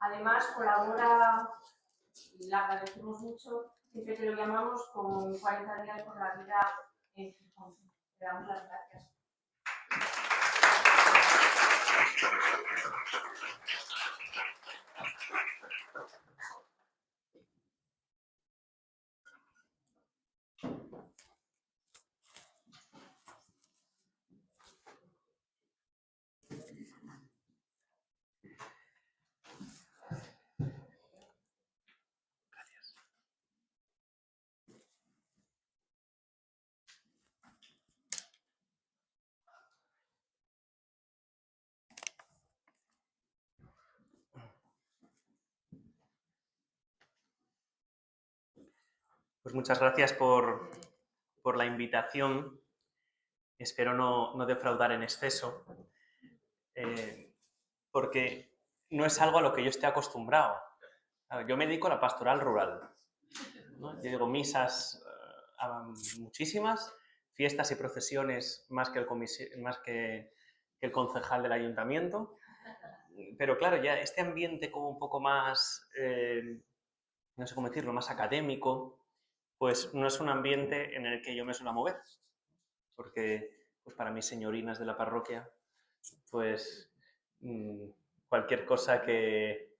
Además, colabora, y le agradecemos mucho, siempre que lo llamamos, con 40 días por la vida en Gijón. Le damos las gracias. Pues muchas gracias por la invitación. Espero no defraudar en exceso, porque no es algo a lo que yo esté acostumbrado. Yo me dedico a la pastoral rural, ¿no? Yo digo misas muchísimas, fiestas y procesiones más que el concejal del ayuntamiento. Pero claro, ya este ambiente como un poco más, no sé cómo decirlo, más académico, pues no es un ambiente en el que yo me suelo mover, porque pues para mis señorinas de la parroquia, pues cualquier cosa que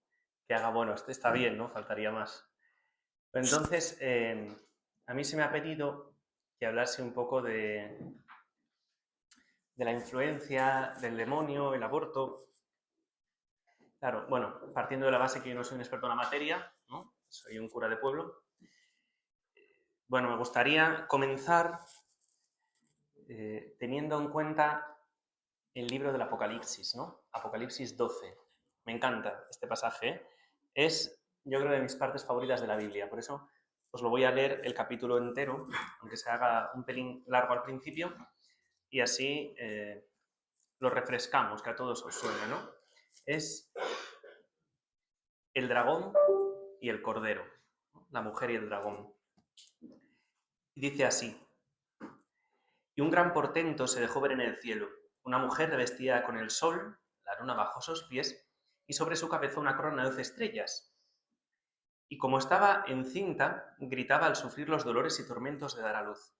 haga, bueno, está bien, ¿no? Faltaría más. Entonces, a mí se me ha pedido que hablase un poco de la influencia del demonio, el aborto. Claro, bueno, partiendo de la base que yo no soy un experto en la materia, ¿no? Soy un cura de pueblo. Bueno, me gustaría comenzar teniendo en cuenta el libro del Apocalipsis, ¿no? Apocalipsis 12. Me encanta este pasaje, ¿eh? Es, yo creo, de mis partes favoritas de la Biblia. Por eso os lo voy a leer el capítulo entero, aunque se haga un pelín largo al principio, y así lo refrescamos, que a todos os suene, ¿no? Es el dragón y el cordero, ¿no? La mujer y el dragón. Y dice así: y un gran portento se dejó ver en el cielo, una mujer revestida con el sol, la luna bajo sus pies, y sobre su cabeza una corona de 12 estrellas. Y como estaba encinta, gritaba al sufrir los dolores y tormentos de dar a luz.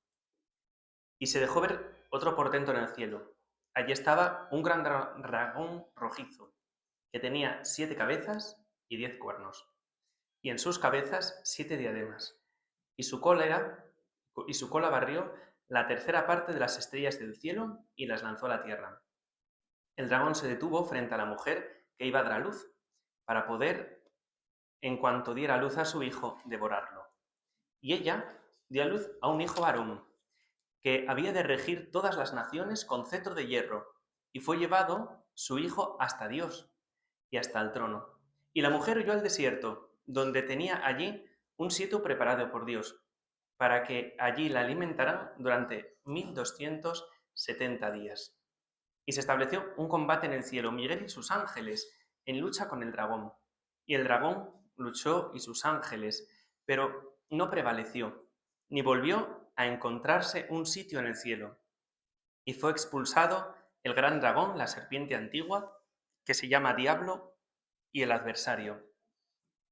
Y se dejó ver otro portento en el cielo. Allí estaba un gran dragón rojizo, que tenía 7 cabezas y 10 cuernos, y en sus cabezas 7 diademas, y su cola barrió la tercera parte de las estrellas del cielo y las lanzó a la tierra. El dragón se detuvo frente a la mujer que iba a dar a luz, para poder, en cuanto diera luz a su hijo, devorarlo. Y ella dio a luz a un hijo varón, que había de regir todas las naciones con cetro de hierro, y fue llevado su hijo hasta Dios y hasta el trono. Y la mujer huyó al desierto, donde tenía allí un sitio preparado por Dios, para que allí la alimentaran durante 1270 días. Y se estableció un combate en el cielo, Miguel y sus ángeles, en lucha con el dragón. Y el dragón luchó y sus ángeles, pero no prevaleció, ni volvió a encontrarse un sitio en el cielo. Y fue expulsado el gran dragón, la serpiente antigua, que se llama Diablo y el adversario.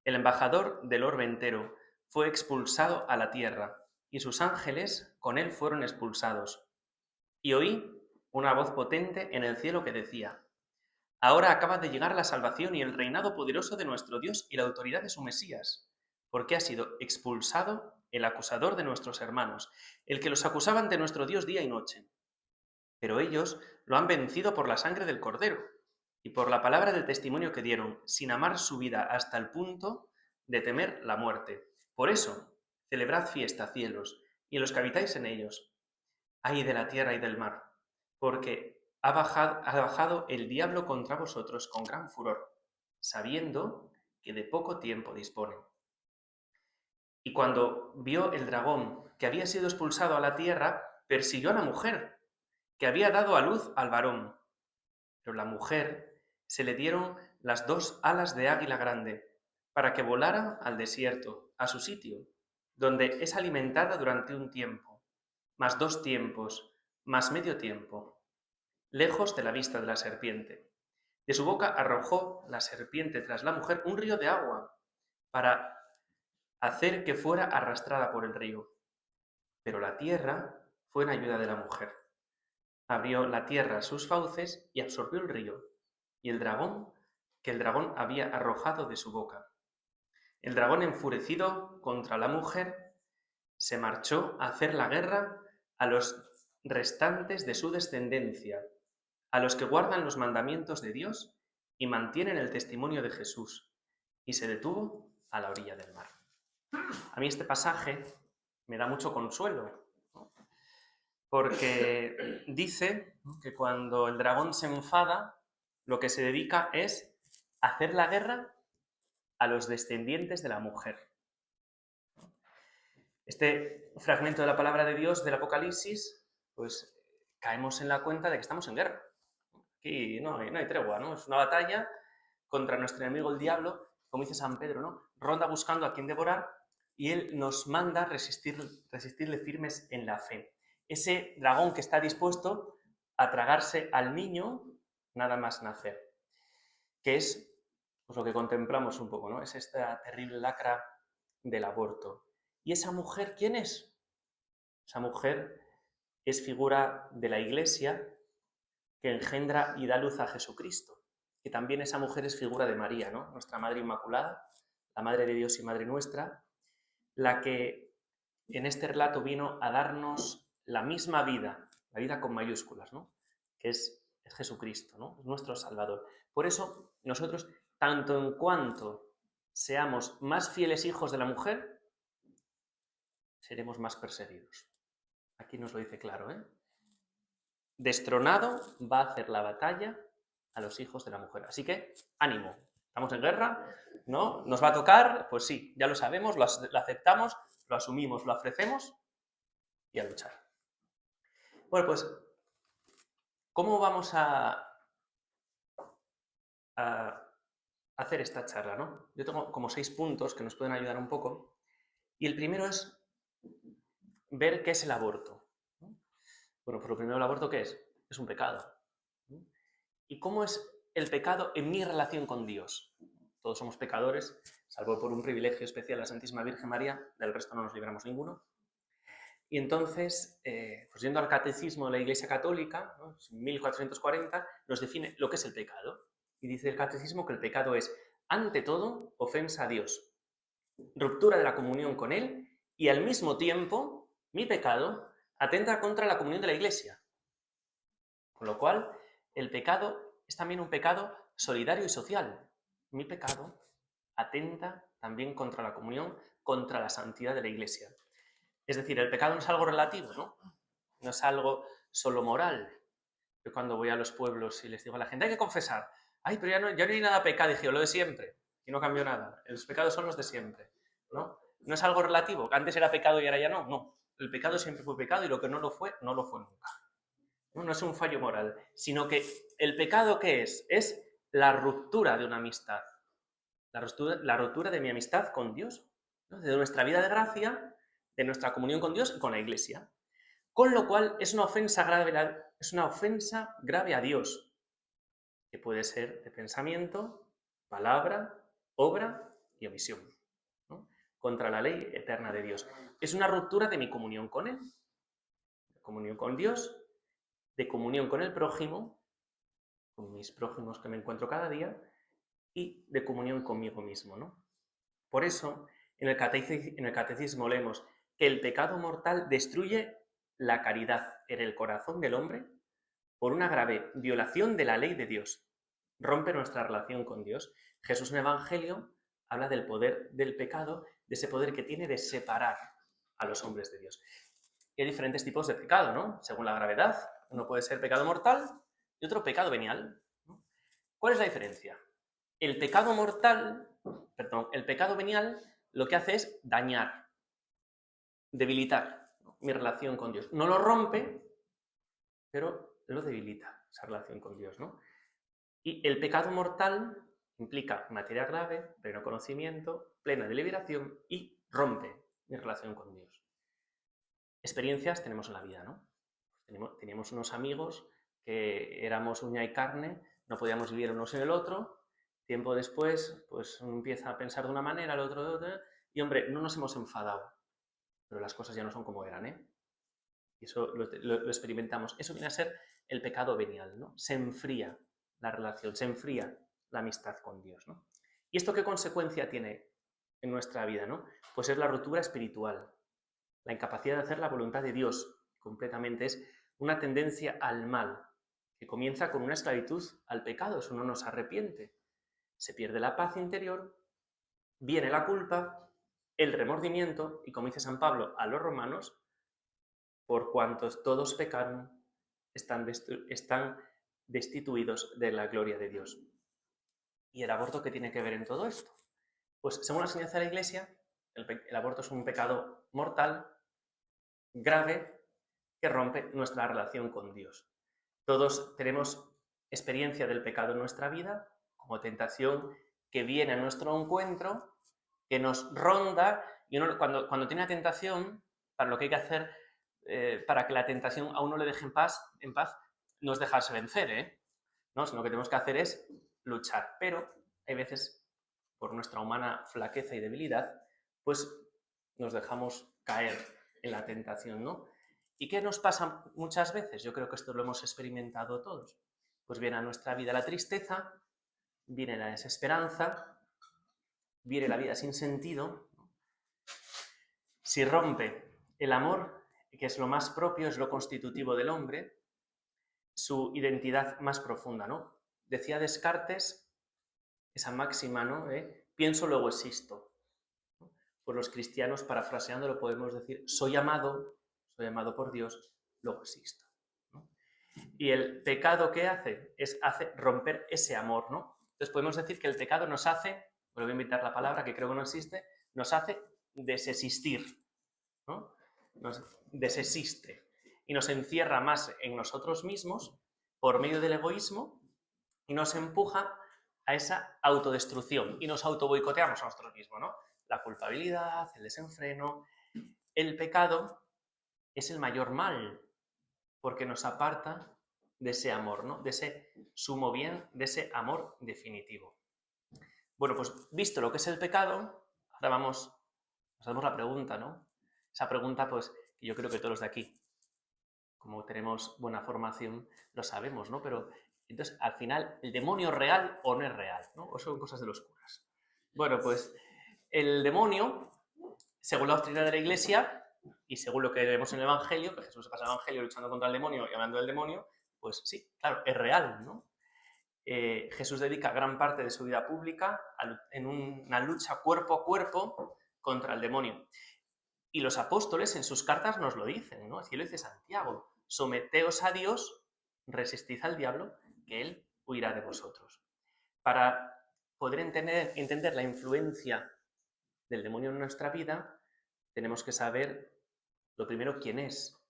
El embajador del orbe entero fue expulsado a la tierra, y sus ángeles con él fueron expulsados. Y oí una voz potente en el cielo que decía: ahora acaba de llegar la salvación y el reinado poderoso de nuestro Dios y la autoridad de su Mesías, porque ha sido expulsado el acusador de nuestros hermanos, el que los acusaba ante nuestro Dios día y noche. Pero ellos lo han vencido por la sangre del Cordero y por la palabra del testimonio que dieron, sin amar su vida hasta el punto de temer la muerte. Por eso, celebrad fiesta, cielos, y los que habitáis en ellos. Ay de la tierra y del mar, porque ha bajado el diablo contra vosotros con gran furor, sabiendo que de poco tiempo dispone. Y cuando vio el dragón que había sido expulsado a la tierra, persiguió a la mujer, que había dado a luz al varón. Pero la mujer se le dieron las 2 alas de águila grande, para que volara al desierto, a su sitio, donde es alimentada durante un tiempo, más 2 tiempos, más medio tiempo, lejos de la vista de la serpiente. De su boca arrojó la serpiente tras la mujer un río de agua para hacer que fuera arrastrada por el río. Pero la tierra fue en ayuda de la mujer. Abrió la tierra sus fauces y absorbió el río, y el dragón que el dragón había arrojado de su boca. El dragón, enfurecido contra la mujer, se marchó a hacer la guerra a los restantes de su descendencia, a los que guardan los mandamientos de Dios y mantienen el testimonio de Jesús, y se detuvo a la orilla del mar. A mí este pasaje me da mucho consuelo, ¿no? Porque dice que cuando el dragón se enfada, lo que se dedica es hacer la guerra a los descendientes de la mujer. Este fragmento de la palabra de Dios del Apocalipsis, pues caemos en la cuenta de que estamos en guerra. Aquí no hay tregua, ¿no? Es una batalla contra nuestro enemigo el diablo, como dice San Pedro, ¿no? Ronda buscando a quien devorar y él nos manda resistirle firmes en la fe. Ese dragón que está dispuesto a tragarse al niño nada más nacer, que es pues, lo que contemplamos un poco, ¿no? Es esta terrible lacra del aborto. ¿Y esa mujer quién es? Esa mujer es figura de la Iglesia que engendra y da luz a Jesucristo. Que también esa mujer es figura de María, ¿no? Nuestra Madre Inmaculada, la Madre de Dios y Madre nuestra, la que en este relato vino a darnos la misma vida, la vida con mayúsculas, ¿no? Que es Jesucristo, ¿no? Es nuestro Salvador. Por eso nosotros, tanto en cuanto seamos más fieles hijos de la mujer, seremos más perseguidos. Aquí nos lo dice claro, ¿eh? Destronado va a hacer la batalla a los hijos de la mujer. Así que, ánimo, estamos en guerra, ¿no? ¿Nos va a tocar? Pues sí, ya lo sabemos, lo aceptamos, lo asumimos, lo ofrecemos y a luchar. Bueno, pues, ¿cómo vamos a hacer esta charla, ¿no? Yo tengo como 6 puntos que nos pueden ayudar un poco. Y el primero es ver qué es el aborto. Bueno, pues lo primero, ¿el aborto qué es? Es un pecado. ¿Y cómo es el pecado en mi relación con Dios? Todos somos pecadores, salvo por un privilegio especial la Santísima Virgen María, del resto no nos libramos ninguno. Y entonces, pues yendo al Catecismo de la Iglesia Católica, ¿no? 1440, nos define lo que es el pecado. Y dice el Catecismo que el pecado es, ante todo, ofensa a Dios, ruptura de la comunión con Él y al mismo tiempo, mi pecado atenta contra la comunión de la Iglesia. Con lo cual, el pecado es también un pecado solidario y social. Mi pecado atenta también contra la comunión, contra la santidad de la Iglesia. Es decir, el pecado no es algo relativo, ¿no? No es algo solo moral. Yo cuando voy a los pueblos y les digo a la gente, hay que confesar. Ay, pero ya no hay nada pecado. Dije, lo de siempre. Y no cambió nada. Los pecados son los de siempre, ¿no? No es algo relativo. Antes era pecado y ahora ya no. No. El pecado siempre fue pecado y lo que no lo fue nunca. No es un fallo moral, sino que el pecado, ¿qué es? Es la ruptura de una amistad. La ruptura de mi amistad con Dios, ¿no? De nuestra vida de gracia, de nuestra comunión con Dios y con la Iglesia. Con lo cual es una ofensa grave a Dios, que puede ser de pensamiento, palabra, obra y omisión, ¿no? Contra la ley eterna de Dios. Es una ruptura de mi comunión con Él, de comunión con Dios, de comunión con el prójimo, con mis prójimos que me encuentro cada día, y de comunión conmigo mismo, ¿no? Por eso, en el catecismo leemos que el pecado mortal destruye la caridad en el corazón del hombre por una grave violación de la ley de Dios. Rompe nuestra relación con Dios. Jesús en el Evangelio habla del poder del pecado, de ese poder que tiene de separar a los hombres de Dios. Y hay diferentes tipos de pecado, ¿no? Según la gravedad. Uno puede ser pecado mortal y otro pecado venial, ¿no? ¿Cuál es la diferencia? El pecado venial, lo que hace es dañar, debilitar, ¿no? Mi relación con Dios. No lo rompe, pero lo debilita, esa relación con Dios, ¿no? Y el pecado mortal implica materia grave, pleno conocimiento, plena deliberación y rompe mi relación con Dios. Experiencias tenemos en la vida, ¿no? Teníamos unos amigos que éramos uña y carne, no podíamos vivir uno sin el otro. Tiempo después, pues uno empieza a pensar de una manera, el otro de otra, y hombre, no nos hemos enfadado, pero las cosas ya no son como eran, ¿eh? Y eso lo experimentamos. Eso viene a ser el pecado venial, ¿no? Se enfría la relación, se enfría la amistad con Dios, ¿no? ¿Y esto qué consecuencia tiene en nuestra vida, ¿no? Pues es la ruptura espiritual, la incapacidad de hacer la voluntad de Dios completamente, es una tendencia al mal, que comienza con una esclavitud al pecado, eso no nos arrepiente. Se pierde la paz interior, viene la culpa, el remordimiento, y como dice San Pablo a los romanos, por cuantos todos pecaron, están destituidos de la gloria de Dios. ¿Y el aborto qué tiene que ver en todo esto? Pues según la enseñanza de la Iglesia, el aborto es un pecado mortal, grave, que rompe nuestra relación con Dios. Todos tenemos experiencia del pecado en nuestra vida, como tentación que viene a nuestro encuentro, que nos ronda, y uno cuando tiene la tentación, para lo que hay que hacer para que la tentación a uno le deje en paz, no es dejarse vencer, ¿no? Sino que tenemos que hacer es luchar. Pero hay veces, por nuestra humana flaqueza y debilidad, pues nos dejamos caer en la tentación, ¿no? ¿Y qué nos pasa muchas veces? Yo creo que esto lo hemos experimentado todos. Pues viene a nuestra vida la tristeza, viene la desesperanza, viene la vida sin sentido. Si rompe el amor, que es lo más propio, es lo constitutivo del hombre, su identidad más profunda, ¿no? Decía Descartes, esa máxima, ¿no? Pienso, luego existo. Pues los cristianos, parafraseándolo, podemos decir, soy amado por Dios, luego existo, ¿no? Y el pecado, ¿qué hace? Hace romper ese amor, ¿no? Entonces podemos decir que el pecado nos hace, voy a inventar la palabra que creo que no existe, nos hace desexistir, ¿no? Nos desexiste y nos encierra más en nosotros mismos por medio del egoísmo y nos empuja a esa autodestrucción y nos autoboicoteamos a nosotros mismos, ¿no? La culpabilidad, el desenfreno. El pecado es el mayor mal porque nos aparta de ese amor, ¿no? De ese sumo bien, de ese amor definitivo. Bueno, pues visto lo que es el pecado, ahora nos hacemos la pregunta, ¿no? Esa pregunta, pues, que yo creo que todos los de aquí, como tenemos buena formación, lo sabemos, ¿no? Pero, entonces, al final, ¿el demonio es real o no es real? ¿No? ¿O son cosas de los curas? Bueno, pues, el demonio, según la doctrina de la Iglesia, y según lo que vemos en el Evangelio, que Jesús se pasa el Evangelio luchando contra el demonio y hablando del demonio, pues sí, claro, es real, ¿no? Jesús dedica gran parte de su vida pública en una lucha cuerpo a cuerpo contra el demonio. Y los apóstoles en sus cartas nos lo dicen, ¿no? Así lo dice Santiago, someteos a Dios, resistid al diablo, que él huirá de vosotros. Para poder entender la influencia del demonio en nuestra vida, tenemos que saber, lo primero, quién es,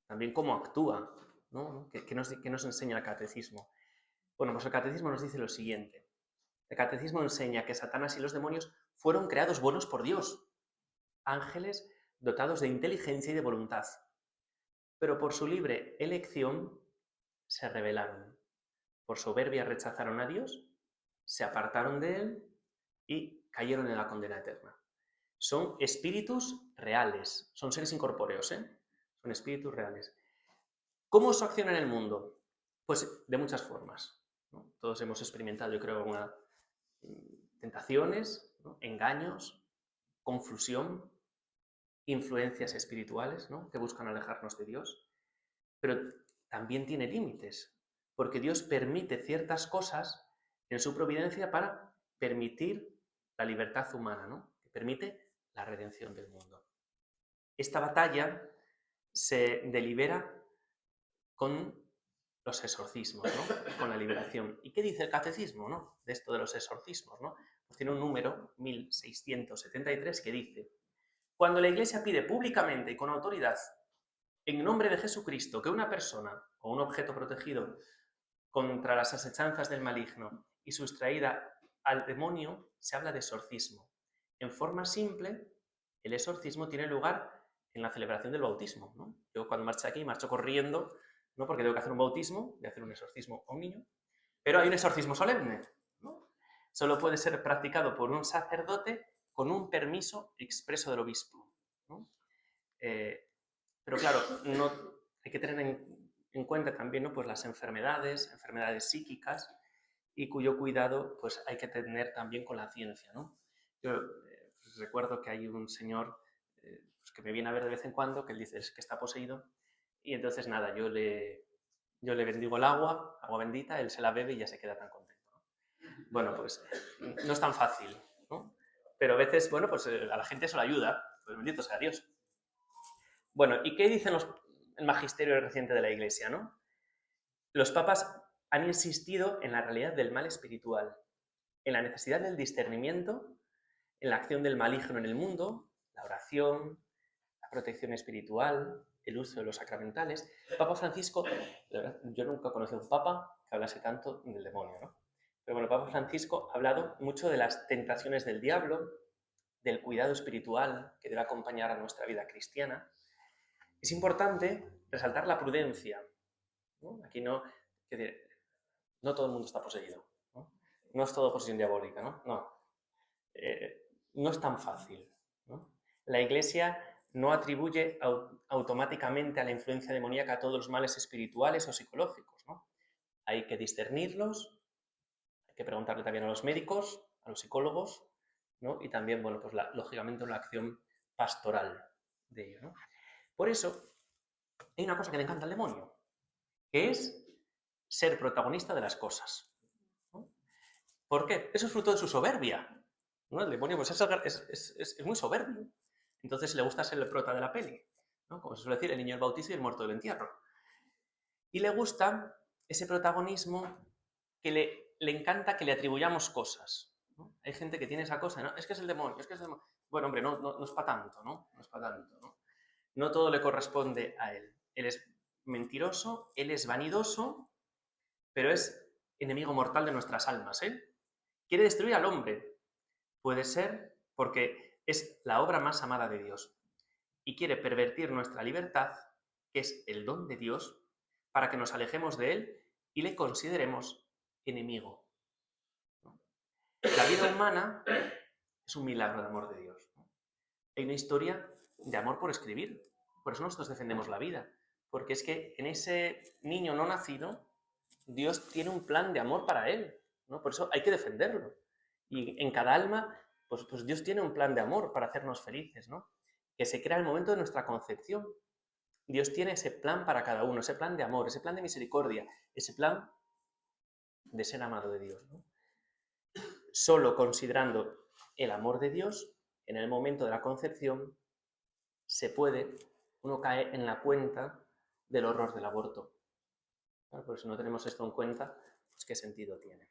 también cómo actúa, ¿no? ¿Qué nos enseña el catecismo? Bueno, pues el catecismo nos dice lo siguiente. El catecismo enseña que Satanás y los demonios fueron creados buenos por Dios, ángeles dotados de inteligencia y de voluntad, pero por su libre elección se rebelaron. Por soberbia rechazaron a Dios, se apartaron de él y cayeron en la condena eterna. Son espíritus reales, son seres incorpóreos, son espíritus reales. ¿Cómo se acciona en el mundo? Pues de muchas formas, ¿no? Todos hemos experimentado, yo creo, algunas tentaciones, ¿no? Engaños, confusión, influencias espirituales, ¿no? Que buscan alejarnos de Dios, pero también tiene límites, porque Dios permite ciertas cosas en su providencia para permitir la libertad humana, ¿no? Que permite la redención del mundo. Esta batalla se delibera con los exorcismos, ¿no? Con la liberación. ¿Y qué dice el catecismo, ¿no? De esto de los exorcismos, ¿no? Pues tiene un número, 1673, que dice: cuando la Iglesia pide públicamente y con autoridad, en nombre de Jesucristo, que una persona o un objeto protegido contra las asechanzas del maligno y sustraída al demonio, se habla de exorcismo. En forma simple, el exorcismo tiene lugar en la celebración del bautismo, ¿no? Yo cuando marcho aquí, marcho corriendo, no porque tengo que hacer un bautismo, voy a hacer un exorcismo a un niño, Pero hay un exorcismo solemne, ¿no? Solo puede ser practicado por un sacerdote con un permiso expreso del obispo, ¿no? Pero claro, no, hay que tener en cuenta también, ¿no?, pues las enfermedades psíquicas, y cuyo cuidado pues hay que tener también con la ciencia, ¿no? Yo pues recuerdo que hay un señor pues que me viene a ver de vez en cuando, que él dice que está poseído, y entonces nada, yo le bendigo el agua bendita, él se la bebe y ya se queda tan contento, ¿no? Bueno, pues no es tan fácil, ¿no? Pero a veces, bueno, pues a la gente eso le ayuda, pues bendito sea Dios. Bueno, ¿y qué dicen el magisterio reciente de la Iglesia, no? Los papas han insistido en la realidad del mal espiritual, en la necesidad del discernimiento, en la acción del maligno en el mundo, la oración, la protección espiritual, el uso de los sacramentales. El Papa Francisco, la verdad, yo nunca he conocido a un papa que hablase tanto del demonio, ¿no? Pero bueno, el Papa Francisco ha hablado mucho de las tentaciones del diablo, del cuidado espiritual que debe acompañar a nuestra vida cristiana. Es importante resaltar la prudencia, ¿no? Aquí no todo el mundo está poseído, ¿no? No es todo posesión diabólica, ¿no? No. No es tan fácil, ¿no? La Iglesia no atribuye automáticamente a la influencia demoníaca todos los males espirituales o psicológicos, ¿no? Hay que discernirlos, hay que preguntarle también a los médicos, a los psicólogos, ¿no? Y también, bueno, pues lógicamente una acción pastoral de ello, ¿no? Por eso, hay una cosa que le encanta al demonio, que es ser protagonista de las cosas, ¿no? ¿Por qué? Eso es fruto de su soberbia, ¿no? El demonio pues es muy soberbio. Entonces le gusta ser el prota de la peli, ¿no? Como se suele decir, el niño del bautizo y el muerto del entierro. Y le gusta ese protagonismo que le encanta que le atribuyamos cosas, ¿no? Hay gente que tiene esa cosa, ¿no? Es que es el demonio, es que es el demonio. Bueno, hombre, no es para tanto, ¿no? No es para tanto, ¿no? No todo le corresponde a él. Él es mentiroso, él es vanidoso, pero es enemigo mortal de nuestras almas, ¿eh? Quiere destruir al hombre. Puede ser porque es la obra más amada de Dios y quiere pervertir nuestra libertad, que es el don de Dios, para que nos alejemos de él y le consideremos enemigo, ¿no? La vida humana es un milagro de amor de Dios, ¿no? Hay una historia de amor por escribir. Por eso nosotros defendemos la vida, porque es que en ese niño no nacido Dios tiene un plan de amor para él, ¿no? Por eso hay que defenderlo. Y en cada alma, pues Dios tiene un plan de amor para hacernos felices, ¿no? Que se crea en el momento de nuestra concepción. Dios tiene ese plan para cada uno, ese plan de amor, ese plan de misericordia, ese plan de ser amado de Dios, ¿no? Solo considerando el amor de Dios, en el momento de la concepción, uno cae en la cuenta del horror del aborto. Claro, porque si no tenemos esto en cuenta, pues ¿qué sentido tiene?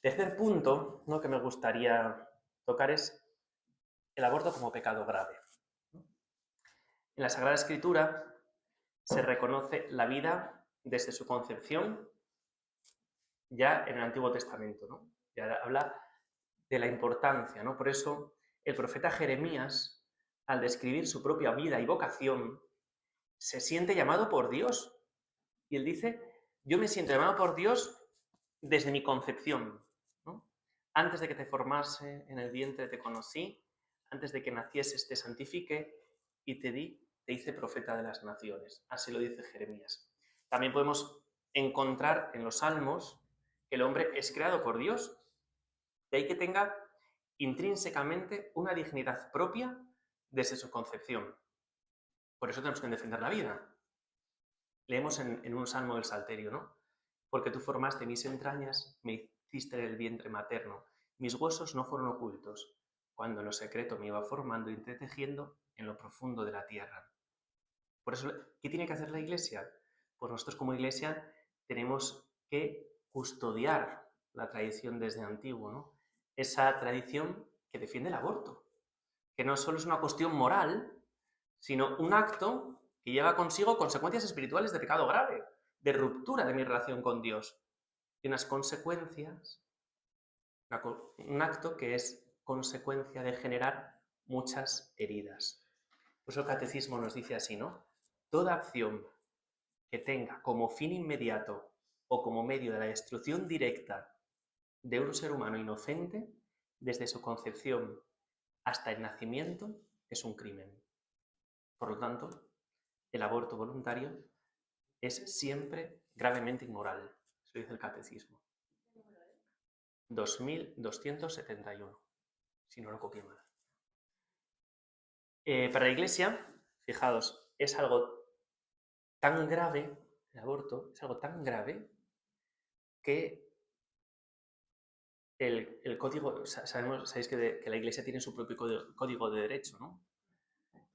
Tercer punto, ¿no?, que me gustaría tocar es el aborto como pecado grave. En la Sagrada Escritura se reconoce la vida desde su concepción ya en el Antiguo Testamento, ¿no? Ya habla de la importancia, ¿no? Por eso el profeta Jeremías, al describir su propia vida y vocación, se siente llamado por Dios. Y él dice, yo me siento llamado por Dios desde mi concepción, ¿no? Antes de que te formase en el vientre te conocí, antes de que nacieses te santifiqué y te hice profeta de las naciones. Así lo dice Jeremías. También podemos encontrar en los Salmos que el hombre es creado por Dios, de ahí que tenga intrínsecamente una dignidad propia desde su concepción. Por eso tenemos que defender la vida. Leemos en un salmo del Salterio, ¿no? Porque tú formaste mis entrañas, me hiciste en el vientre materno, mis huesos no fueron ocultos, cuando en lo secreto me iba formando y entretejiendo en lo profundo de la tierra. Por eso, ¿qué tiene que hacer la Iglesia? Pues nosotros como Iglesia tenemos que custodiar la tradición desde antiguo, ¿no? Esa tradición que defiende el aborto, que no solo es una cuestión moral, sino un acto que lleva consigo consecuencias espirituales de pecado grave, de ruptura de mi relación con Dios, y unas consecuencias, un acto que es consecuencia de generar muchas heridas. Por eso el Catecismo nos dice así, ¿no? Toda acción que tenga como fin inmediato o como medio de la destrucción directa de un ser humano inocente, desde su concepción hasta el nacimiento, es un crimen. Por lo tanto, el aborto voluntario es siempre gravemente inmoral. Eso dice el Catecismo. 2271, si no lo copié mal. Para la Iglesia, fijaos, es algo tan grave, el aborto es algo tan grave que el código, sabéis que la Iglesia tiene su propio código de derecho, ¿no?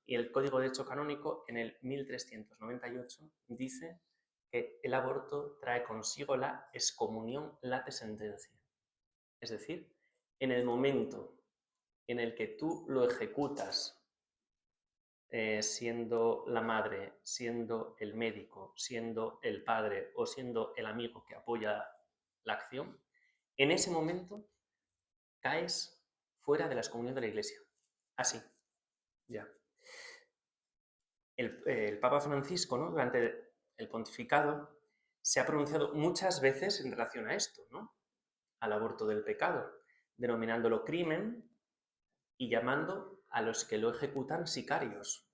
Y el Código de Derecho Canónico, en el 1398, dice que el aborto trae consigo la excomunión late sentencia. Es decir, en el momento en el que tú lo ejecutas, siendo la madre, siendo el médico, siendo el padre o siendo el amigo que apoya la acción, en ese momento caes fuera de la excomunión de la Iglesia. Así, ya. El Papa Francisco, ¿no?, durante el pontificado, se ha pronunciado muchas veces en relación a esto, ¿no?, al aborto del pecado, denominándolo crimen y llamando a los que lo ejecutan sicarios.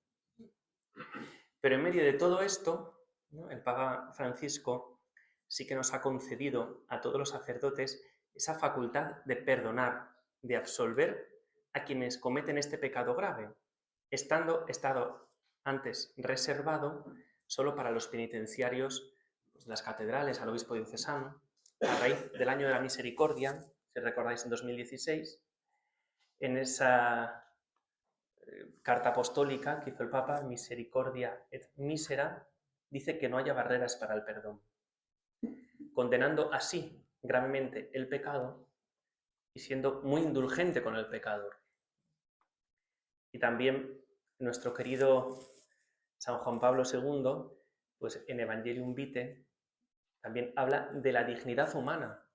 Pero en medio de todo esto, ¿no?, el Papa Francisco sí que nos ha concedido a todos los sacerdotes esa facultad de perdonar, de absolver a quienes cometen este pecado grave, estado antes reservado solo para los penitenciarios de las catedrales, al obispo diocesano, a raíz del año de la misericordia, si recordáis, en 2016, en esa carta apostólica que hizo el Papa, Misericordia et Misera, dice que no haya barreras para el perdón, condenando así gravemente el pecado y siendo muy indulgente con el pecador. Y también nuestro querido San Juan Pablo II, pues en Evangelium Vitae, también habla de la dignidad humana,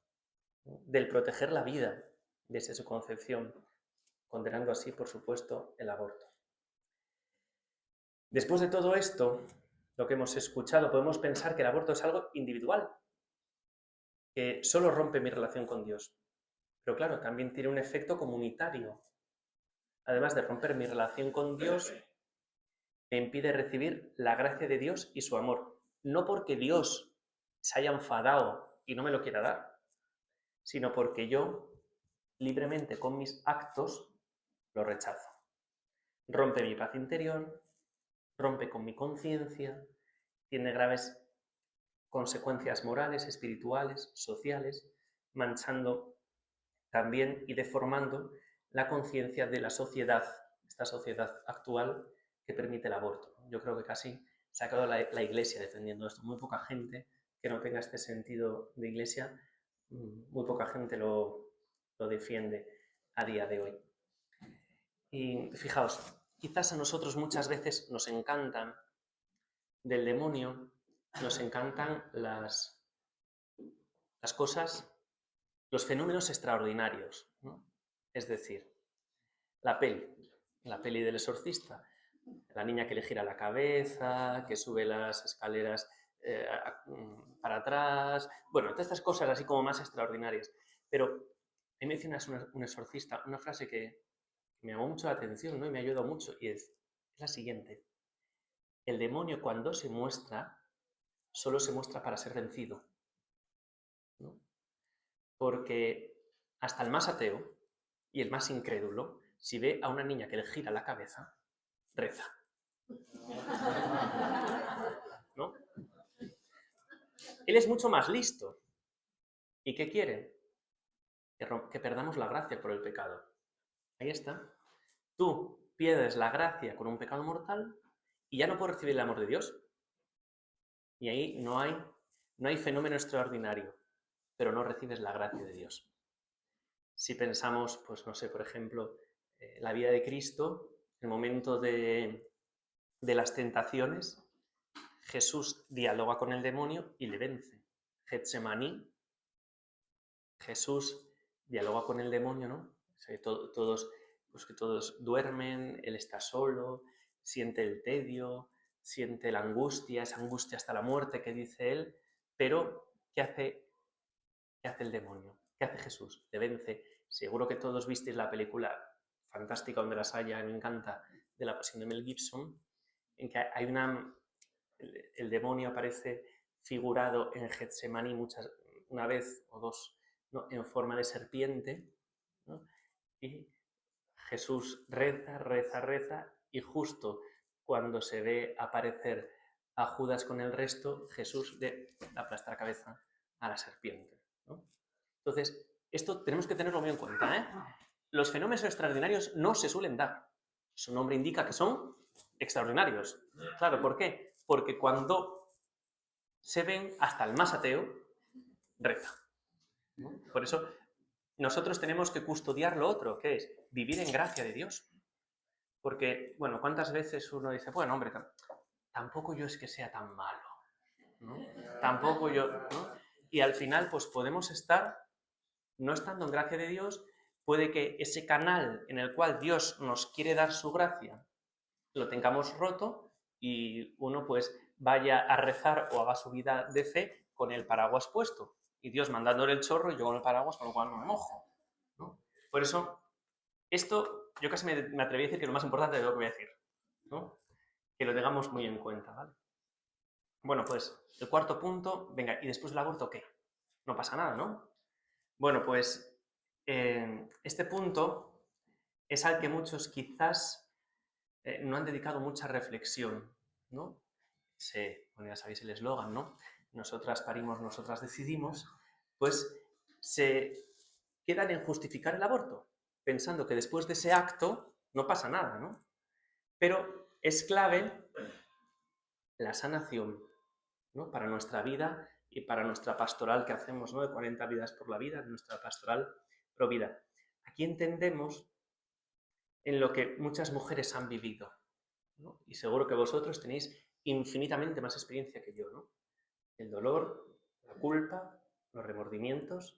¿no?, del proteger la vida desde su concepción, condenando así, por supuesto, el aborto. Después de todo esto, lo que hemos escuchado, podemos pensar que el aborto es algo individual, que solo rompe mi relación con Dios. Pero claro, también tiene un efecto comunitario. Además de romper mi relación con Dios, me impide recibir la gracia de Dios y su amor. No porque Dios se haya enfadado y no me lo quiera dar, sino porque yo, libremente con mis actos, lo rechazo. Rompe mi paz interior, rompe con mi conciencia, tiene graves consecuencias morales, espirituales, sociales, manchando también y deformando la conciencia de la sociedad, esta sociedad actual que permite el aborto. Yo creo que casi se ha quedado la Iglesia defendiendo esto. Muy poca gente que no tenga este sentido de Iglesia, muy poca gente lo defiende a día de hoy. Y fijaos, quizás a nosotros muchas veces nos encantan del demonio, nos encantan las cosas, los fenómenos extraordinarios, ¿no? Es decir, la peli del exorcista, la niña que le gira la cabeza, que sube las escaleras para atrás, bueno, todas estas cosas así como más extraordinarias. Pero ahí mencionas un exorcista, una frase que me llamó mucho la atención, ¿no?, y me ayudó mucho, y es la siguiente: el demonio cuando se muestra, solo se muestra para ser vencido, ¿no? Porque hasta el más ateo y el más incrédulo, si ve a una niña que le gira la cabeza, reza, ¿no? Él es mucho más listo. ¿Y qué quiere? Que perdamos la gracia por el pecado. Ahí está. Tú pierdes la gracia con un pecado mortal y ya no puedes recibir el amor de Dios. Y ahí no hay fenómeno extraordinario, pero no recibes la gracia de Dios. Si pensamos, pues no sé, por ejemplo, la vida de Cristo, el momento de las tentaciones, Jesús dialoga con el demonio y le vence. Getsemaní, Jesús dialoga con el demonio, ¿no? O sea, que todos duermen, él está solo, siente el tedio, siente la angustia, esa angustia hasta la muerte que dice él, pero ¿qué hace el demonio? ¿Qué hace Jesús? Le vence. Seguro que todos visteis la película fantástica donde las haya, me encanta, de La Pasión de Mel Gibson, en que hay el demonio aparece figurado en Getsemaní una vez o dos, ¿no?, en forma de serpiente, ¿no? Y Jesús reza, y justo cuando se ve aparecer a Judas con el resto, Jesús le aplasta la cabeza a la serpiente, ¿no? Entonces, esto tenemos que tenerlo muy en cuenta, ¿eh? Los fenómenos extraordinarios no se suelen dar. Su nombre indica que son extraordinarios. Claro, ¿por qué? Porque cuando se ven, hasta el más ateo reza, ¿no? Por eso nosotros tenemos que custodiar lo otro, que es vivir en gracia de Dios. Porque, bueno, ¿cuántas veces uno dice, bueno, hombre, tampoco yo es que sea tan malo, ¿no? Tampoco yo, ¿no? Y al final, pues podemos estar, no estando en gracia de Dios, puede que ese canal en el cual Dios nos quiere dar su gracia lo tengamos roto y uno pues vaya a rezar o haga su vida de fe con el paraguas puesto. Y Dios mandándole el chorro y yo con el paraguas, con lo cual no me mojo, ¿no? Por eso, esto yo casi me atreví a decir que es lo más importante de lo que voy a decir, ¿no? Que lo tengamos muy en cuenta, ¿vale? Bueno, pues el cuarto punto, venga, ¿y después del aborto qué? No pasa nada, ¿no? Bueno, pues este punto es al que muchos quizás no han dedicado mucha reflexión, ¿no? Bueno, ya sabéis el eslogan, ¿no? Nosotras parimos, nosotras decidimos, pues se quedan en justificar el aborto, pensando que después de ese acto no pasa nada, ¿no? Pero es clave la sanación, ¿no?, para nuestra vida y para nuestra pastoral que hacemos, ¿no?, de 40 vidas por la vida, nuestra pastoral pro vida. Aquí entendemos en lo que muchas mujeres han vivido, ¿no? Y seguro que vosotros tenéis infinitamente más experiencia que yo, ¿no? El dolor, la culpa, los remordimientos,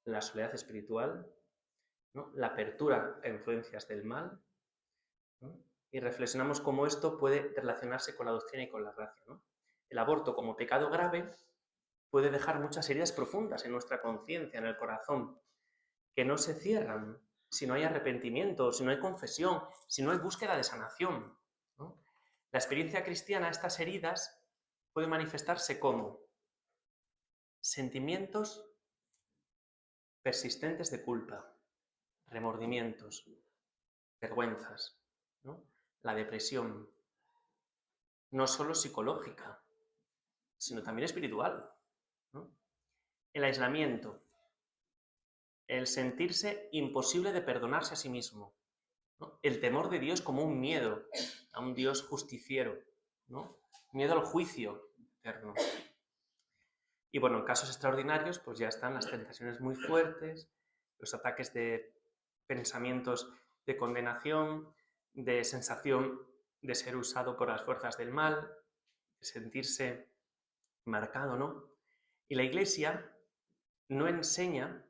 la soledad espiritual, ¿no?, la apertura a influencias del mal, ¿no? Y reflexionamos cómo esto puede relacionarse con la doctrina y con la gracia, ¿no? El aborto como pecado grave puede dejar muchas heridas profundas en nuestra conciencia, en el corazón, que no se cierran si no hay arrepentimiento, si no hay confesión, si no hay búsqueda de sanación, ¿no? La experiencia cristiana, estas heridas, puede manifestarse como sentimientos persistentes de culpa, remordimientos, vergüenzas, ¿no? La depresión, no solo psicológica, sino también espiritual, ¿no? El aislamiento, el sentirse imposible de perdonarse a sí mismo, ¿no? El temor de Dios como un miedo a un Dios justiciero, ¿no? Miedo al juicio eterno. Y bueno, en casos extraordinarios, pues ya están las tentaciones muy fuertes, los ataques de pensamientos de condenación, de sensación de ser usado por las fuerzas del mal, de sentirse marcado, ¿no? Y la Iglesia no enseña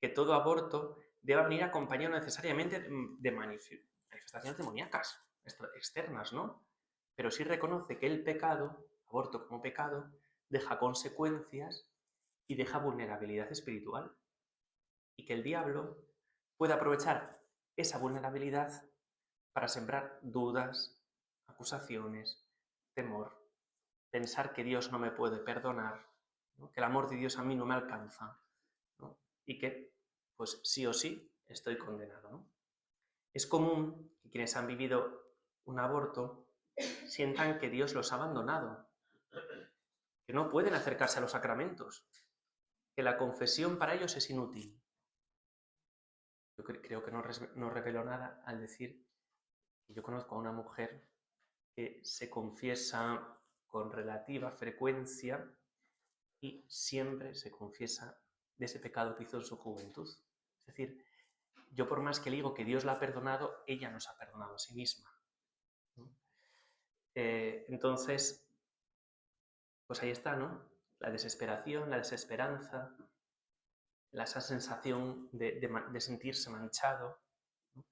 que todo aborto deba venir acompañado necesariamente de manifestaciones demoníacas externas, ¿no? Pero sí reconoce que el pecado, aborto como pecado, deja consecuencias y deja vulnerabilidad espiritual. Y que el diablo puede aprovechar esa vulnerabilidad para sembrar dudas, acusaciones, temor, pensar que Dios no me puede perdonar, ¿no?, que el amor de Dios a mí no me alcanza, ¿no?, y que, pues sí o sí, estoy condenado, ¿no? Es común que quienes han vivido un aborto sientan que Dios los ha abandonado, que no pueden acercarse a los sacramentos, que la confesión para ellos es inútil. Yo creo que no revelo nada al decir que yo conozco a una mujer que se confiesa con relativa frecuencia y siempre se confiesa de ese pecado que hizo en su juventud. Es decir, yo por más que le digo que Dios la ha perdonado, ella no se ha perdonado a sí misma, ¿no? Entonces, pues ahí está, ¿no? La desesperación, la desesperanza, esa sensación de sentirse manchado, ¿no?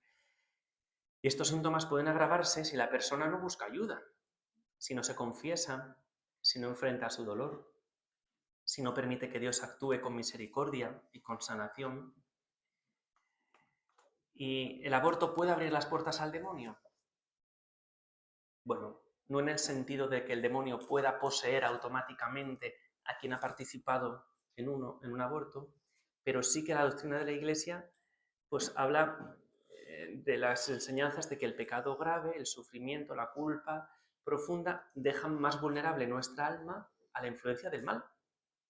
Y estos síntomas pueden agravarse si la persona no busca ayuda, si no se confiesa, si no enfrenta su dolor, si no permite que Dios actúe con misericordia y con sanación. ¿Y el aborto puede abrir las puertas al demonio? Bueno, no en el sentido de que el demonio pueda poseer automáticamente a quien ha participado en un aborto, pero sí que la doctrina de la Iglesia pues habla de las enseñanzas de que el pecado grave, el sufrimiento, la culpa profunda dejan más vulnerable nuestra alma a la influencia del mal,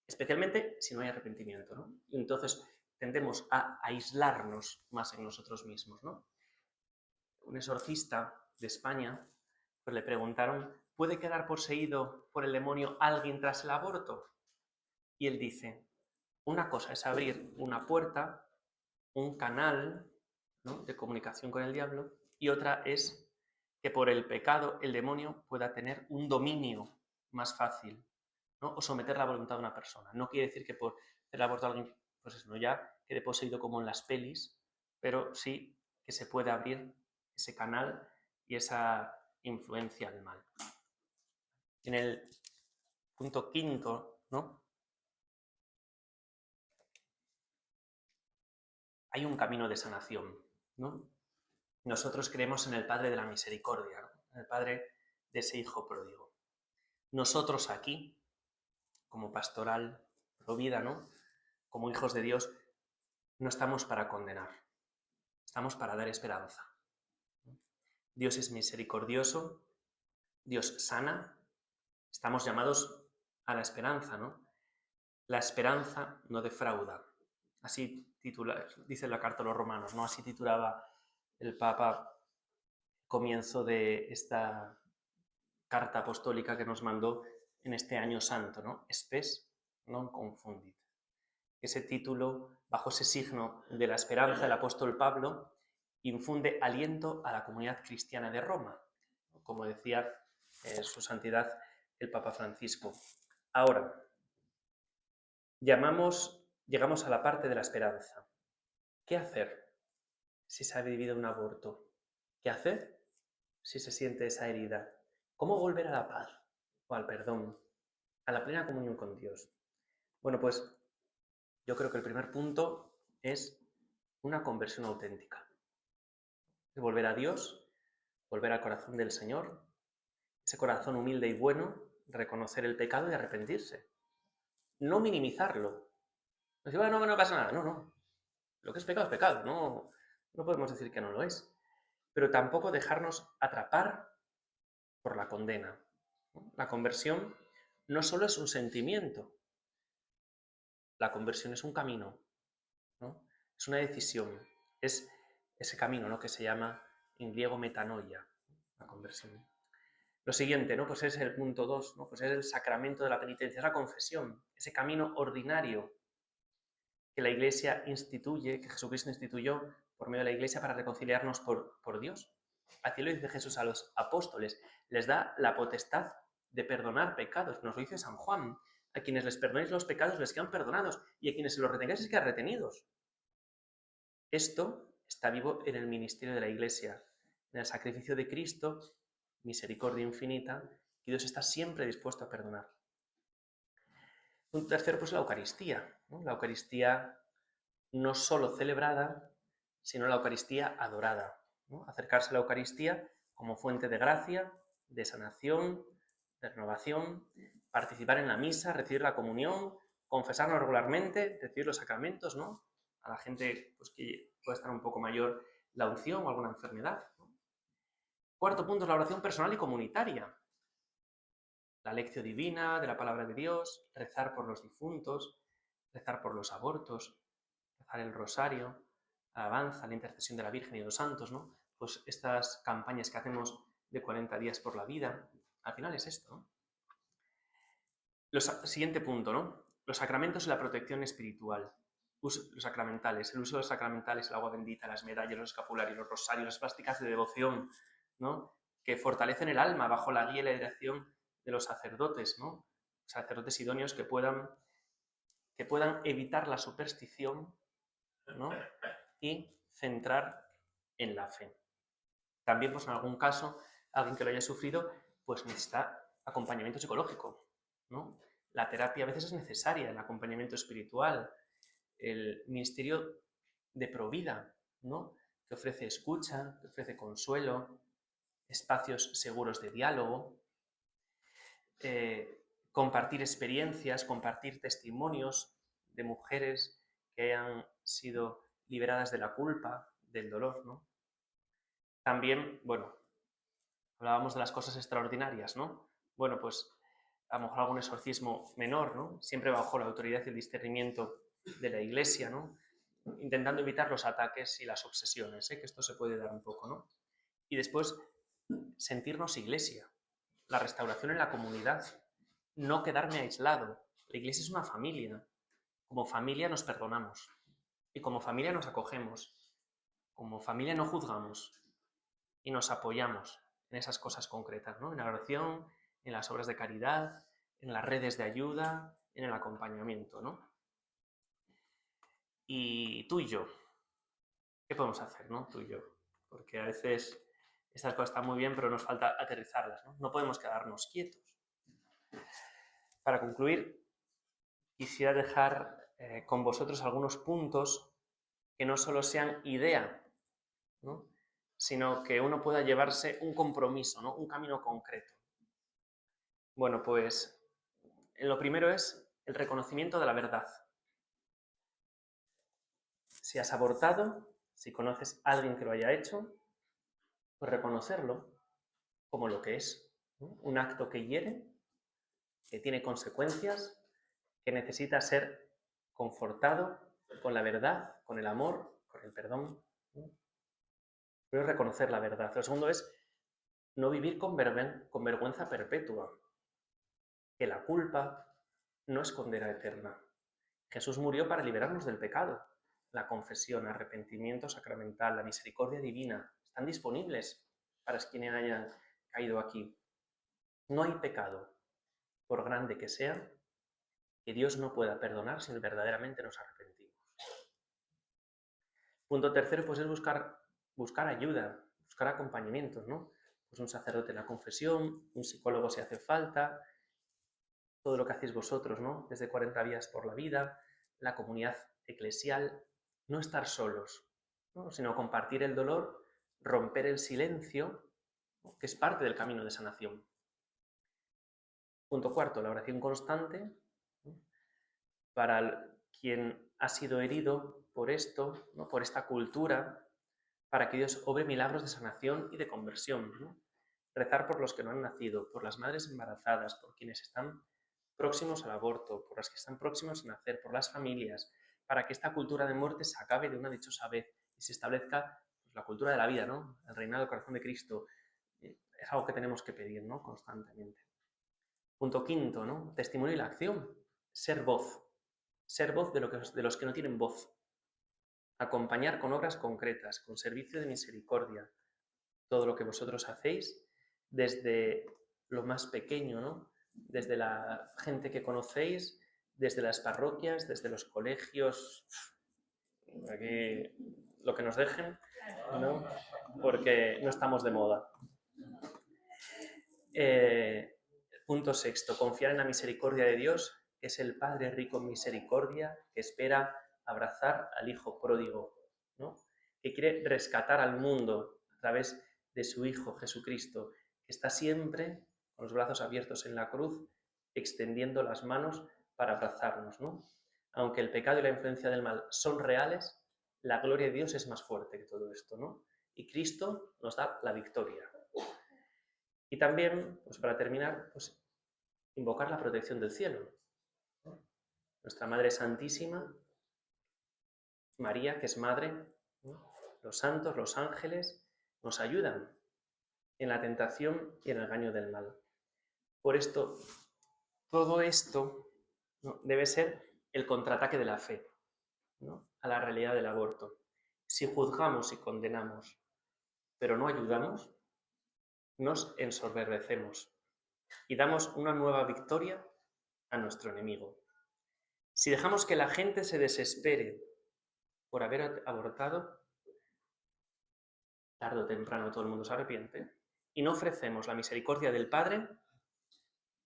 especialmente si no hay arrepentimiento, ¿no? Y entonces tendemos a aislarnos más en nosotros mismos, ¿no? Un exorcista de España pues le preguntaron, ¿puede quedar poseído por el demonio alguien tras el aborto? Y él dice, una cosa es abrir una puerta, un canal, ¿no?, de comunicación con el diablo, y otra es que por el pecado el demonio pueda tener un dominio más fácil, ¿no?, o someter la voluntad de una persona. No quiere decir que por hacer aborto a alguien, pues eso, no ya quede poseído como en las pelis, pero sí que se puede abrir ese canal y esa influencia del mal. En el punto quinto, ¿no?, hay un camino de sanación, ¿no? Nosotros creemos en el Padre de la Misericordia, ¿no?, en el Padre de ese Hijo pródigo. Nosotros aquí, como pastoral Provida, ¿no?, como hijos de Dios, no estamos para condenar, estamos para dar esperanza. Dios es misericordioso, Dios sana, estamos llamados a la esperanza, ¿no? La esperanza no defrauda. Así dice la carta a los romanos, ¿no? Así titulaba el Papa comienzo de esta carta apostólica que nos mandó en este año santo, ¿no? Spes non confundit. Ese título, bajo ese signo de la esperanza, el apóstol Pablo infunde aliento a la comunidad cristiana de Roma, como decía su santidad el Papa Francisco. Ahora, llegamos a la parte de la esperanza. ¿Qué hacer si se ha vivido un aborto? ¿Qué hacer si se siente esa herida? ¿Cómo volver a la paz o al perdón, a la plena comunión con Dios? Bueno, pues yo creo que el primer punto es una conversión auténtica. Es volver a Dios, volver al corazón del Señor, ese corazón humilde y bueno, reconocer el pecado y arrepentirse. No minimizarlo. No decir, bueno, no pasa nada. No, no. Lo que es pecado, no podemos decir que no lo es. Pero tampoco dejarnos atrapar por la condena. La conversión no solo es un sentimiento, la conversión es un camino, ¿no? Es una decisión, es ese camino, ¿no?, que se llama en griego metanoia, la conversión. Lo siguiente, ¿no?, pues es el punto 2, ¿no?, pues es el sacramento de la penitencia, es la confesión, ese camino ordinario que la Iglesia instituye, que Jesucristo instituyó por medio de la Iglesia para reconciliarnos por Dios. Así lo dice Jesús a los apóstoles, les da la potestad de perdonar pecados, nos lo dice San Juan, a quienes les perdonéis los pecados les quedan perdonados y a quienes se los retengáis les quedan retenidos. Esto está vivo en el ministerio de la Iglesia, en el sacrificio de Cristo, misericordia infinita, y Dios está siempre dispuesto a perdonar. Un tercero, pues la Eucaristía, ¿no? La Eucaristía no solo celebrada, sino la Eucaristía adorada, ¿no? Acercarse a la Eucaristía como fuente de gracia, de sanación, de renovación, participar en la misa, recibir la comunión, confesarnos regularmente, recibir los sacramentos, ¿no? A la gente pues, que puede estar un poco mayor, la unción o alguna enfermedad, ¿no? Cuarto punto es la oración personal y comunitaria. La lección divina de la palabra de Dios, rezar por los difuntos, rezar por los abortos, rezar el rosario, la alabanza, la intercesión de la Virgen y de los santos, ¿no? Pues estas campañas que hacemos de 40 días por la vida, al final es esto, ¿no? Siguiente punto, ¿no? Los sacramentos y la protección espiritual. Los sacramentales, el uso de los sacramentales, el agua bendita, las medallas, los escapularios, los rosarios, las prácticas de devoción, ¿no?, que fortalecen el alma bajo la guía y la dirección de los sacerdotes, ¿no? Sacerdotes idóneos que puedan evitar la superstición, ¿no?, y centrar en la fe. También, pues en algún caso, alguien que lo haya sufrido, pues necesita acompañamiento psicológico, ¿no? La terapia a veces es necesaria, el acompañamiento espiritual, el ministerio de provida, ¿no? Que ofrece escucha, que ofrece consuelo, espacios seguros de diálogo, compartir experiencias, compartir testimonios de mujeres que hayan sido liberadas de la culpa, del dolor, ¿no? También, bueno, hablábamos de las cosas extraordinarias, ¿no? Bueno, pues a lo mejor algún exorcismo menor, ¿no? Siempre bajo la autoridad y el discernimiento de la Iglesia, ¿no? Intentando evitar los ataques y las obsesiones, que esto se puede dar un poco, ¿no? Y después, sentirnos Iglesia, la restauración en la comunidad, no quedarme aislado. La Iglesia es una familia. Como familia nos perdonamos y como familia nos acogemos. Como familia no juzgamos y nos apoyamos en esas cosas concretas, ¿no? En la oración, en las obras de caridad, en las redes de ayuda, en el acompañamiento, ¿no? Y tú y yo, ¿qué podemos hacer, no? Tú y yo. Porque a veces estas cosas están muy bien, pero nos falta aterrizarlas, ¿no? No podemos quedarnos quietos. Para concluir, quisiera dejar con vosotros algunos puntos que no solo sean idea, ¿no? Sino que uno pueda llevarse un compromiso, ¿no? Un camino concreto. Bueno, pues lo primero es el reconocimiento de la verdad. Si has abortado, si conoces a alguien que lo haya hecho, pues reconocerlo como lo que es, ¿no? Un acto que hiere, que tiene consecuencias, que necesita ser confortado con la verdad, con el amor, con el perdón, ¿no? Primero reconocer la verdad. Lo segundo es no vivir con vergüenza perpetua, que la culpa no es condena eterna. Jesús murió para liberarnos del pecado. La confesión, arrepentimiento sacramental, la misericordia divina están disponibles para quienes hayan caído aquí. No hay pecado, por grande que sea, que Dios no pueda perdonar si verdaderamente nos arrepentimos. Punto tercero, pues es buscar ayuda, buscar acompañamientos, ¿no? Pues un sacerdote en la confesión, un psicólogo si hace falta, todo lo que hacéis vosotros, ¿no? Desde 40 días por la vida, la comunidad eclesial, no estar solos, ¿no? Sino compartir el dolor, romper el silencio, ¿no? Que es parte del camino de sanación. Punto cuarto, la oración constante, ¿no? Para quien ha sido herido por esto, ¿no? Por esta cultura, para que Dios obre milagros de sanación y de conversión, ¿no? Rezar por los que no han nacido, por las madres embarazadas, por quienes están próximos al aborto, por las que están próximos a nacer, por las familias, para que esta cultura de muerte se acabe de una dichosa vez y se establezca pues, la cultura de la vida, ¿no? El reinado del corazón de Cristo. Es algo que tenemos que pedir, ¿no? Constantemente. Punto quinto, ¿no? Testimonio y la acción. Ser voz de los que no tienen voz. Acompañar con obras concretas, con servicio de misericordia. Todo lo que vosotros hacéis desde lo más pequeño, ¿no? Desde la gente que conocéis, desde las parroquias, desde los colegios, aquí lo que nos dejen, ¿no? Porque no estamos de moda. Punto sexto, confiar en la misericordia de Dios, que es el Padre rico en misericordia, que espera abrazar al Hijo pródigo, ¿no? Que quiere rescatar al mundo a través de su Hijo Jesucristo, que está siempre con los brazos abiertos en la cruz, extendiendo las manos para abrazarnos, ¿no? Aunque el pecado y la influencia del mal son reales, la gloria de Dios es más fuerte que todo esto, ¿no? Y Cristo nos da la victoria. Y también, pues para terminar, pues invocar la protección del cielo, ¿no? Nuestra Madre Santísima, María, que es Madre, ¿no? Los santos, los ángeles, nos ayudan en la tentación y en el engaño del mal. Por esto, todo esto, ¿no? Debe ser el contraataque de la fe, ¿no? A la realidad del aborto. Si juzgamos y condenamos, pero no ayudamos, nos ensoberbecemos y damos una nueva victoria a nuestro enemigo. Si dejamos que la gente se desespere por haber abortado, tarde o temprano todo el mundo se arrepiente, y no ofrecemos la misericordia del Padre,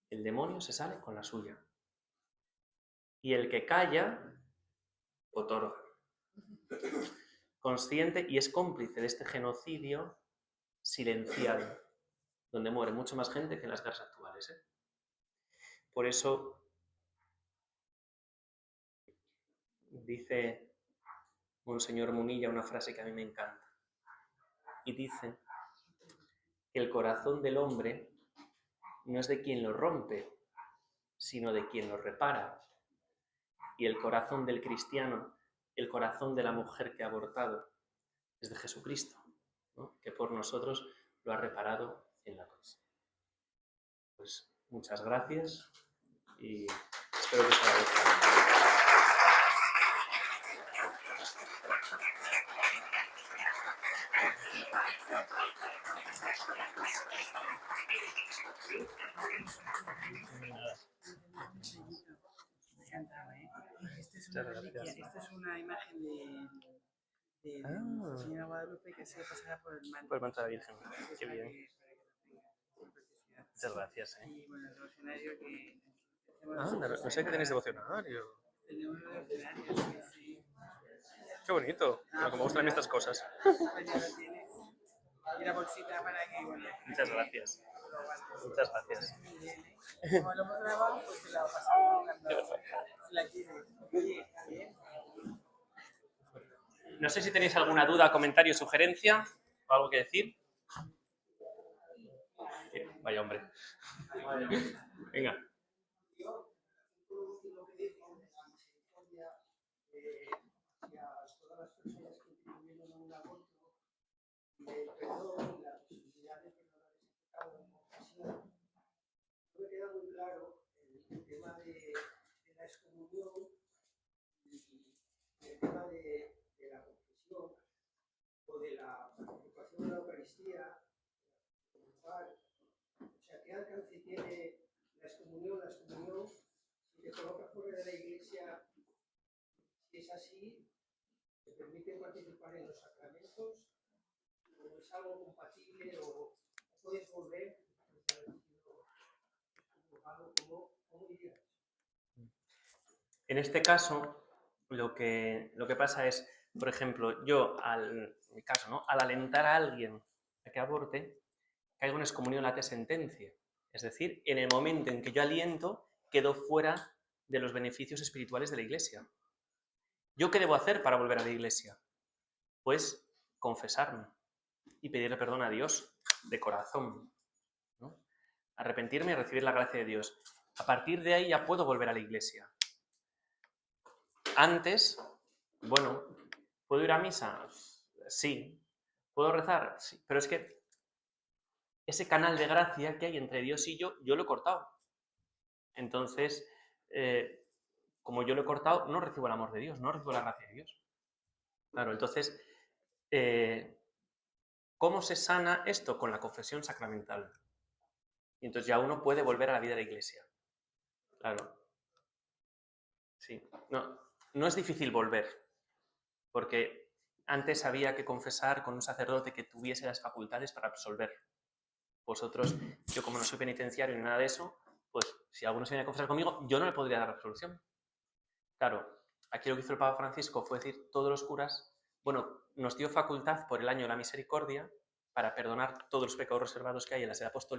el demonio se sale con la suya. y el que calla, otorga. Consciente y es cómplice de este genocidio silenciado, donde muere mucho más gente que en las guerras actuales. Por eso dice Monseñor Munilla una frase que a mí me encanta. Y dice que el corazón del hombre no es de quien lo rompe, sino de quien lo repara. Y el corazón del cristiano, el corazón de la mujer que ha abortado, es de Jesucristo, ¿no? Que por nosotros lo ha reparado en la cruz. Pues muchas gracias y espero que os haya gustado. Me encantaba, ¿eh? Esta es Muchas una reliquia, gracias. esta es una imagen de Ah. Señora Guadalupe que ha sido pasada por el manto. Por el manto de la Virgen. Entonces, Qué para bien. que lo tenga, preciosidad. Muchas gracias. Y bueno, el devocionario que hacemos Anda, nosotros no sé que tenéis para- devocionario. Tenemos un devocionario, sí, sí. Qué bonito. Bueno, como gustan a mí estas cosas. Pues ya lo tienes. Y la bolsita para que, bueno, Muchas gracias. lo guardes. Muchas gracias. Muy bien, ¿eh? Como lo hemos grabado, pues te la pasamos cuando la quieres. Oye, bien. No sé si tenéis alguna duda, comentario, sugerencia o algo que decir. Vaya hombre. Venga. El perdón y la posibilidad de perdonar ese pecado en confesión, no me queda muy claro el tema de la excomunión y el tema de la confesión o de la participación en la Eucaristía. O sea, ¿qué alcance tiene la excomunión? La excomunión, si te coloca fuera de la Iglesia, si es así, te permite participar en los sacramentos. ¿O es algo compatible o puedes volver? ¿Cómo dirías? En este caso, lo que pasa es, por ejemplo, yo, en mi caso, ¿no? Al alentar a alguien a que aborte, caigo en excomunión late sentencia. Es decir, en el momento en que yo aliento, quedo fuera de los beneficios espirituales de la Iglesia. ¿Yo qué debo hacer para volver a la Iglesia? Pues confesarme y pedirle perdón a Dios de corazón, ¿no? Arrepentirme y recibir la gracia de Dios. A partir de ahí ya puedo volver a la Iglesia. Antes, bueno, ¿puedo ir a misa? Sí. ¿Puedo rezar? Sí. Pero es que ese canal de gracia que hay entre Dios y yo lo he cortado. Entonces, como yo lo he cortado, no recibo el amor de Dios, no recibo la gracia de Dios. Claro, entonces, ¿cómo se sana esto? Con la confesión sacramental. Y entonces ya uno puede volver a la vida de la Iglesia. Claro. Sí. No es difícil volver, porque antes había que confesar con un sacerdote que tuviese las facultades para absolver. Vosotros, yo como no soy penitenciario ni nada de eso, pues si alguno se viene a confesar conmigo, yo no le podría dar absolución. Claro, aquí lo que hizo el Papa Francisco fue decir, todos los curas, bueno, nos dio facultad por el año de la misericordia para perdonar todos los pecados reservados que hay en la sede apostólica.